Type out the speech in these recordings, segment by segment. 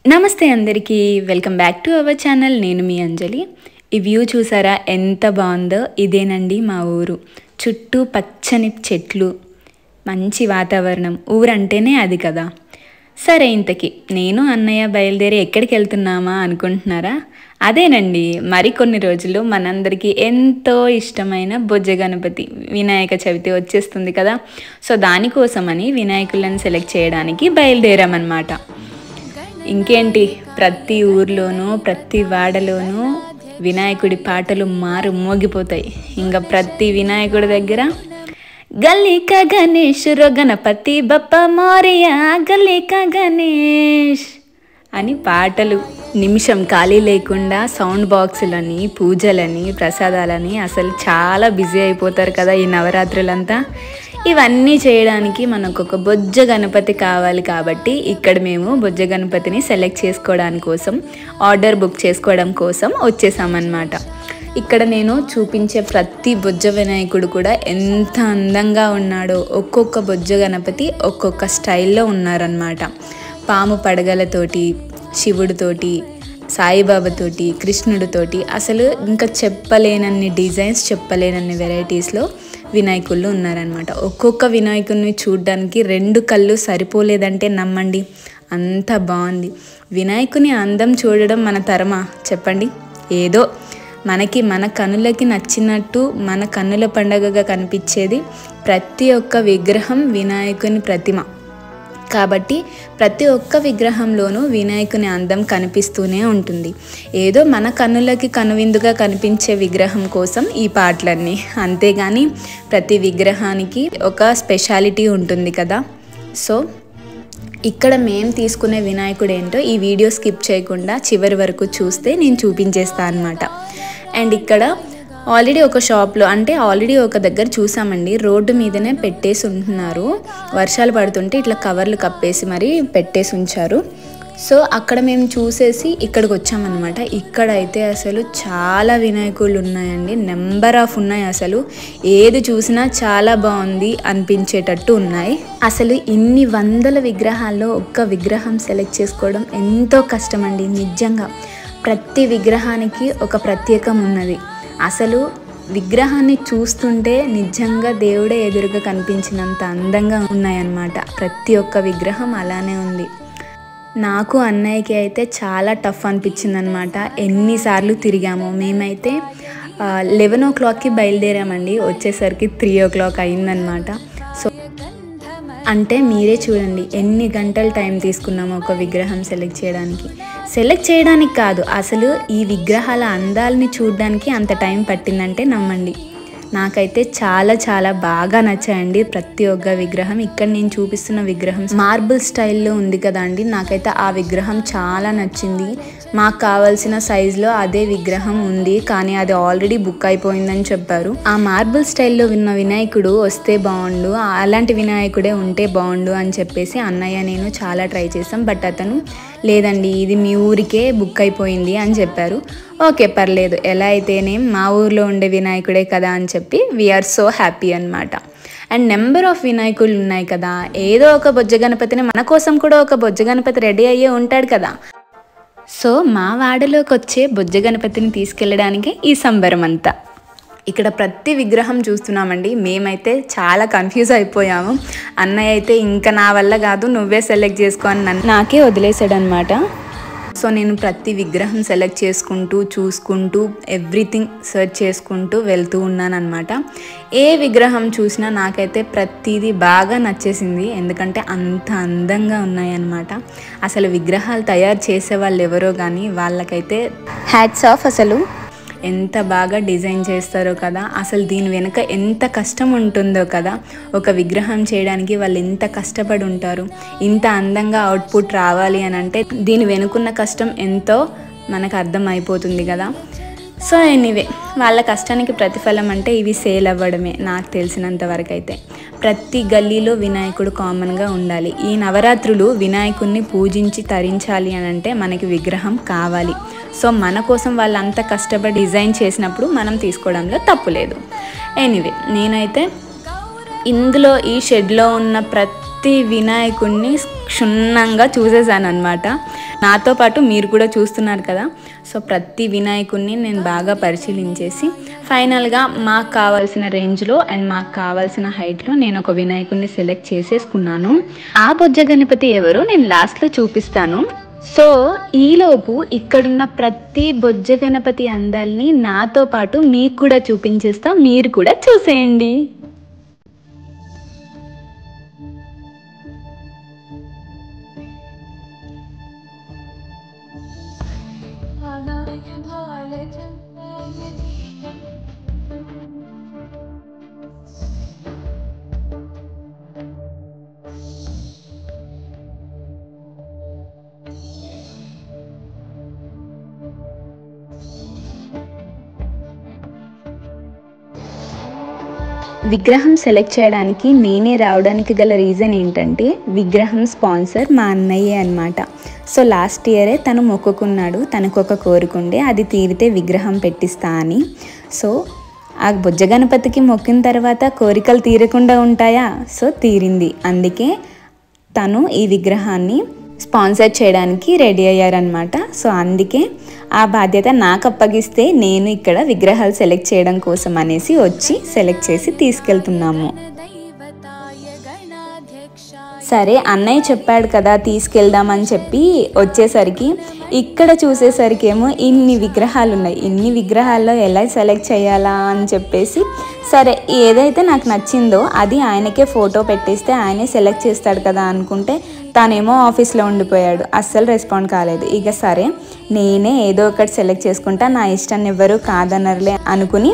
నమస్తే అందరికీ welcome back to our channel. నేను మీ అంజలి. ఈ వ్యూ చూసారా ఎంత బాగుందో. ఇదేనండి మా ఊరు. చుట్టూ పచ్చని చెట్లు, మంచి వాతావరణం. ఊరంటేనే అది కదా. సరే, ఇంతకీ నేను అన్నయ్య బయలుదేరి ఎక్కడికి వెళ్తున్నామా అనుకుంటున్నారా? అదేనండి, మరికొన్ని రోజులు మనందరికీ ఎంతో ఇష్టమైన బొజ్జ గణపతి వినాయక చవితి వచ్చేస్తుంది కదా. సో దానికోసమని వినాయకులను సెలెక్ట్ చేయడానికి బయలుదేరామన్నమాట. ఇంకేంటి, ప్రతి ఊర్లోనూ ప్రతి వాడలోనూ వినాయకుడి పాటలు మోగిపోతాయి. ఇంకా ప్రతి వినాయకుడి దగ్గర గల్లిక గణేష్ రో గణపతి బప్ప మోరియా గల్లిక గణేష్ అని పాటలు. నిమిషం ఖాళీ లేకుండా సౌండ్ బాక్సులని, పూజలని, ప్రసాదాలని అసలు చాలా బిజీ అయిపోతారు కదా ఈ నవరాత్రులంతా. ఇవన్నీ చేయడానికి మనకు ఒక బొజ్జ గణపతి కావాలి. కాబట్టి ఇక్కడ మేము బొజ్జ గణపతిని సెలెక్ట్ చేసుకోవడానికి కోసం, ఆర్డర్ బుక్ చేసుకోవడం కోసం వచ్చేసామన్నమాట. ఇక్కడ నేను చూపించే ప్రతి బొజ్జ వినాయకుడు కూడా ఎంత అందంగా ఉన్నాడో. ఒక్కొక్క బొజ్జ గణపతి ఒక్కొక్క స్టైల్లో ఉన్నారనమాట. పాము పడగలతోటి, శివుడితోటి, సాయిబాబాతోటి, కృష్ణుడితోటి, అసలు ఇంకా చెప్పలేనన్ని డిజైన్స్, చెప్పలేనన్ని వెరైటీస్లో వినాయకుళ్ళు ఉన్నారనమాట. ఒక్కొక్క వినాయకుడిని చూడడానికి 2 కళ్ళు సరిపోలేదంటే నమ్మండి, అంత బాగుంది. వినాయకుని అందం చూడడం మన తరమా చెప్పండి? ఏదో మనకి మన కన్నులకి నచ్చినట్టు, మన కన్నుల పండగగా కనిపించేది ప్రతి ఒక్క విగ్రహం వినాయకుని ప్రతిమ. కాబట్టి ప్రతి ఒక్క విగ్రహంలోనూ వినాయకుని అందం కనిపిస్తూనే ఉంటుంది. ఏదో మన కన్నులకి కనువిందుగా కనిపించే విగ్రహం కోసం ఈ పాటలన్నీ. అంతేగాని ప్రతి విగ్రహానికి ఒక స్పెషాలిటీ ఉంటుంది కదా. సో ఇక్కడ మేము తీసుకునే వినాయకుడు ఏంటో ఈ వీడియో స్కిప్ చేయకుండా చివరి వరకు చూస్తే నేను చూపించేస్తాను అనమాట. అండ్ ఇక్కడ ఆల్రెడీ ఒక షాప్లో, అంటే ఆల్రెడీ ఒక దగ్గర చూసామండి, రోడ్డు మీదనే పెట్టేసి ఉంటున్నారు. వర్షాలు పడుతుంటే ఇట్లా కవర్లు కప్పేసి మరి పెట్టేసి ఉంచారు. సో అక్కడ మేము చూసేసి ఇక్కడికి వచ్చామన్నమాట. ఇక్కడైతే అసలు చాలా వినాయకుళ్ళు ఉన్నాయండి, నెంబర్ ఆఫ్ ఉన్నాయి. అసలు ఏది చూసినా చాలా బాగుంది అనిపించేటట్టు ఉన్నాయి. అసలు ఇన్ని వందల విగ్రహాల్లో ఒక్క విగ్రహం సెలెక్ట్ చేసుకోవడం ఎంతో కష్టమండి నిజంగా. ప్రతి విగ్రహానికి ఒక ప్రత్యేకం ఉన్నది. అసలు విగ్రహాన్ని చూస్తుంటే నిజంగా దేవుడే ఎదురుగా కనిపించినంత అందంగా ఉన్నాయన్నమాట. ప్రతి ఒక్క విగ్రహం అలానే ఉంది. నాకు అన్నయ్యకి అయితే చాలా టఫ్ అనిపించింది అనమాట. ఎన్నిసార్లు తిరిగాము. మేమైతే 11 o'clockకి బయలుదేరామండి, వచ్చేసరికి 3 o'clock అయిందనమాట. సో అంటే మీరే చూడండి ఎన్ని గంటలు టైం తీసుకున్నామో ఒక విగ్రహం సెలెక్ట్ చేయడానికి కాదు, అసలు ఈ విగ్రహాల అందాలని చూడడానికి అంత టైం పట్టిందంటే నమ్మండి. నాకైతే చాలా చాలా బాగా నచ్చాయండి ప్రతి ఒక్క విగ్రహం. ఇక్కడ నేను చూపిస్తున్న విగ్రహం మార్బుల్ స్టైల్లో ఉంది కదా అండి, నాకైతే ఆ విగ్రహం చాలా నచ్చింది. మాకు కావాల్సిన సైజులో అదే విగ్రహం ఉంది, కానీ అది ఆల్రెడీ బుక్ అయిపోయిందని చెప్పారు. ఆ మార్బుల్ స్టైల్లో ఉన్న వినాయకుడు వస్తే బాగుండు, అలాంటి వినాయకుడే ఉంటే బాగుండు అని చెప్పేసి అన్నయ్య నేను చాలా ట్రై చేసాం. బట్ అతను లేదండి, ఇది మీ ఊరికే బుక్ అయిపోయింది అని చెప్పారు. ఓకే పర్లేదు, ఎలా అయితేనేం మా ఊర్లో ఉండే వినాయకుడే కదా అని చెప్పి వీఆర్ సో హ్యాపీ అనమాట. అండ్ నెంబర్ ఆఫ్ వినాయకులు ఉన్నాయి కదా, ఏదో ఒక బొజ్జ గణపతిని, మన కోసం కూడా ఒక బొజ్జ గణపతి రెడీ అయ్యే ఉంటాడు కదా. సో మా వాడలోకి వచ్చే బొజ్జ గణపతిని తీసుకెళ్ళడానికి ఈ సంబరం అంతా. ఇక్కడ ప్రతి విగ్రహం చూస్తున్నామండి. మేమైతే చాలా కన్ఫ్యూజ్ అయిపోయాము. అన్నయ్య అయితే ఇంకా నా వల్ల కాదు, నువ్వే సెలెక్ట్ చేసుకో అని నాకే వదిలేసాడు అనమాట. సో నేను ప్రతి విగ్రహం సెలెక్ట్ చేసుకుంటూ, చూసుకుంటూ, ఎవ్రీథింగ్ సెర్చ్ చేసుకుంటూ వెళ్తూ ఉన్నాను అనమాట. ఏ విగ్రహం చూసినా నాకైతే ప్రతిదీ బాగా నచ్చేసింది, ఎందుకంటే అంత అందంగా ఉన్నాయన్నమాట. అసలు విగ్రహాలు తయారు చేసే వాళ్ళు ఎవరో కానీ వాళ్ళకైతే హ్యాట్స్ ఆఫ్. అసలు ఎంత బాగా డిజైన్ చేస్తారో కదా, అసలు దీని వెనుక ఎంత కష్టం ఉంటుందో కదా. ఒక విగ్రహం చేయడానికి వాళ్ళు ఎంత కష్టపడి ఉంటారు. ఇంత అందంగా అవుట్పుట్ రావాలి అని అంటే దీని వెనుకున్న కష్టం ఎంతో మనకు అర్థం అయిపోతుంది కదా. సో ఎనీవే, వాళ్ళ కష్టానికి ప్రతిఫలం అంటే ఇవి సేల్ అవ్వడమే నాకు తెలిసినంత వరకు అయితే. ప్రతి గల్లీలో వినాయకుడు కామన్గా ఉండాలి. ఈ నవరాత్రులు వినాయకుడిని పూజించి తరించాలి అని అంటే మనకి విగ్రహం కావాలి. సో మన కోసం వాళ్ళు అంత కష్టపడి డిజైన్ చేసినప్పుడు మనం తీసుకోవడంలో తప్పు లేదు. ఎనీవే, నేనైతే ఇందులో ఈ షెడ్లో ఉన్న ప్రతి ప్రతి వినాయకుడిని క్షుణ్ణంగా చూసేసాను అనమాట. నాతో పాటు మీరు కూడా చూస్తున్నారు కదా. సో ప్రతి వినాయకుడిని నేను బాగా పరిశీలించేసి ఫైనల్గా మాకు కావాల్సిన రేంజ్లో అండ్ మాకు కావాల్సిన హైట్లో నేను ఒక వినాయకుడిని సెలెక్ట్ చేసేసుకున్నాను. ఆ బొజ్జ గణపతి ఎవరో నేను లాస్ట్లో చూపిస్తాను. సో ఈలోపు ఇక్కడున్న ప్రతి బొజ్జ గణపతి అందాల్ని నాతో పాటు మీకు కూడా చూపించేస్తా, మీరు కూడా చూసేయండి. విగ్రహం సెలెక్ట్ చేయడానికి నేనే రావడానికి గల రీజన్ ఏంటంటే విగ్రహం స్పాన్సర్ మా అన్నయ్యే అనమాట. సో లాస్ట్ ఇయరే తను మొక్కుకున్నాడు, తనకు ఒక కోరుకుండే అది తీరితే విగ్రహం పెట్టిస్తా అని. సో ఆ బొజ్జ గణపతికి మొక్కిన తర్వాత కోరికలు తీరకుండా ఉంటాయా? సో తీరింది. అందుకే తను ఈ విగ్రహాన్ని స్పాన్సర్ చేయడానికి రెడీ అయ్యారనమాట. సో అందుకే ఆ బాధ్యత నాకు అప్పగిస్తే నేను ఇక్కడ విగ్రహాలు సెలెక్ట్ చేయడం కోసం అనేసి వచ్చి సెలెక్ట్ చేసి తీసుకెళ్తున్నాము. సరే అన్నయ్య చెప్పాడు కదా తీసుకెళ్దామని చెప్పి వచ్చేసరికి ఇక్కడ చూసేసరికి ఏమో ఇన్ని విగ్రహాలు ఉన్నాయి. ఇన్ని విగ్రహాల్లో ఎలా సెలెక్ట్ చేయాలా అని చెప్పేసి సరే ఏదైతే నాకు నచ్చిందో అది ఆయనకే ఫోటో పెట్టిస్తే ఆయనే సెలెక్ట్ చేస్తాడు కదా అనుకుంటే తనేమో ఆఫీస్లో ఉండిపోయాడు, అస్సలు రెస్పాండ్ కాలేదు. ఇక సరే నేనే ఏదో ఒకటి సెలెక్ట్ చేసుకుంటా, నా ఇష్టాన్ని ఎవ్వరూ కాదనర్లే అనుకుని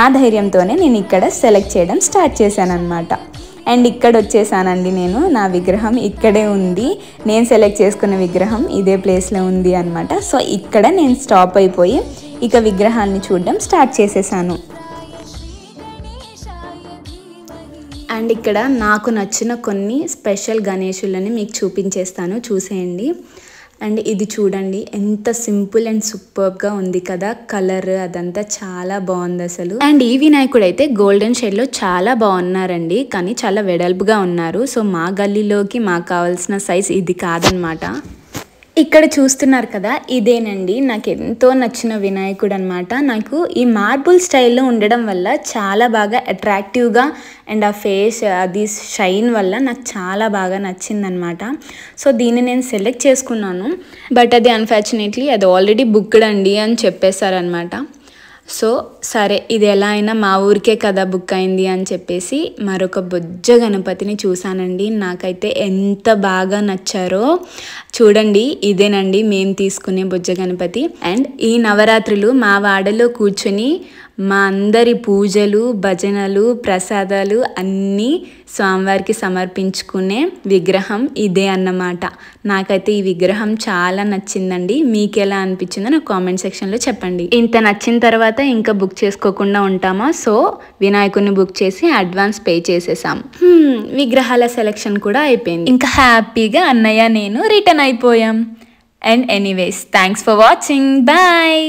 ఆ ధైర్యంతోనే నేను ఇక్కడ సెలెక్ట్ చేయడం స్టార్ట్ చేశాను అనమాట. అండ్ ఇక్కడ వచ్చేసానండి నేను. నా విగ్రహం ఇక్కడే ఉంది, నేను సెలెక్ట్ చేసుకున్న విగ్రహం ఇదే ప్లేస్లో ఉంది అనమాట. సో ఇక్కడ నేను స్టాప్ అయిపోయి ఇక విగ్రహాన్ని చూడడం స్టార్ట్ చేసేసాను. అండ్ ఇక్కడ నాకు నచ్చిన కొన్ని స్పెషల్ గణేశులని మీకు చూపించేస్తాను, చూసేయండి. అండ్ ఇది చూడండి ఎంత సింపుల్ అండ్ సూపర్గా ఉంది కదా, కలర్ అదంతా చాలా బాగుంది అసలు. అండ్ ఈ వినాయకుడు అయితే గోల్డెన్ షేడ్లో చాలా బాగున్నారండి, కానీ చాలా వెడల్పుగా ఉన్నారు. సో మా గల్లీలోకి మాకు కావాల్సిన సైజ్ ఇది కాదనమాట. ఇక్కడ చూస్తున్నారు కదా ఇదేనండి నాకు ఎంతో నచ్చిన వినాయకుడు అనమాట. నాకు ఈ మార్బుల్ స్టైల్లో ఉండడం వల్ల చాలా బాగా అట్రాక్టివ్గా అండ్ ఆ ఫేస్ అది షైన్ వల్ల నాకు చాలా బాగా నచ్చిందనమాట. సో దీన్ని నేను సెలెక్ట్ చేసుకున్నాను, బట్ అది అన్ఫార్చునేట్లీ అది ఆల్రెడీ బుక్డ్ అండి అని చెప్పేశారనమాట. సో సరే ఇది ఎలా అయినా మా ఊరికే కదా బుక్ అయింది అని చెప్పేసి మరొక బొజ్జ గణపతిని చూసానండి. నాకైతే ఎంత బాగా నచ్చారో చూడండి. ఇదేనండి మేము తీసుకునే బొజ్జ గణపతి. అండ్ ఈ నవరాత్రులు మా వాడలో కూర్చొని మా అందరి పూజలు భజనలు ప్రసాదాలు అన్నీ స్వామివారికి సమర్పించుకునే విగ్రహం ఇదే అన్నమాట. నాకైతే ఈ విగ్రహం చాలా నచ్చిందండి. మీకు ఎలా అనిపించిందో నాకు కామెంట్ సెక్షన్లో చెప్పండి. ఇంత నచ్చిన తర్వాత ఇంకా బుక్ చేసుకోకుండా ఉంటామా? సో వినాయకుడిని బుక్ చేసి అడ్వాన్స్ పే చేసేసాం. విగ్రహాల సెలెక్షన్ కూడా అయిపోయింది. ఇంకా హ్యాపీగా అన్నయ్య నేను రిటర్న్ అయిపోయాం. And anyways thanks for watching. Bye.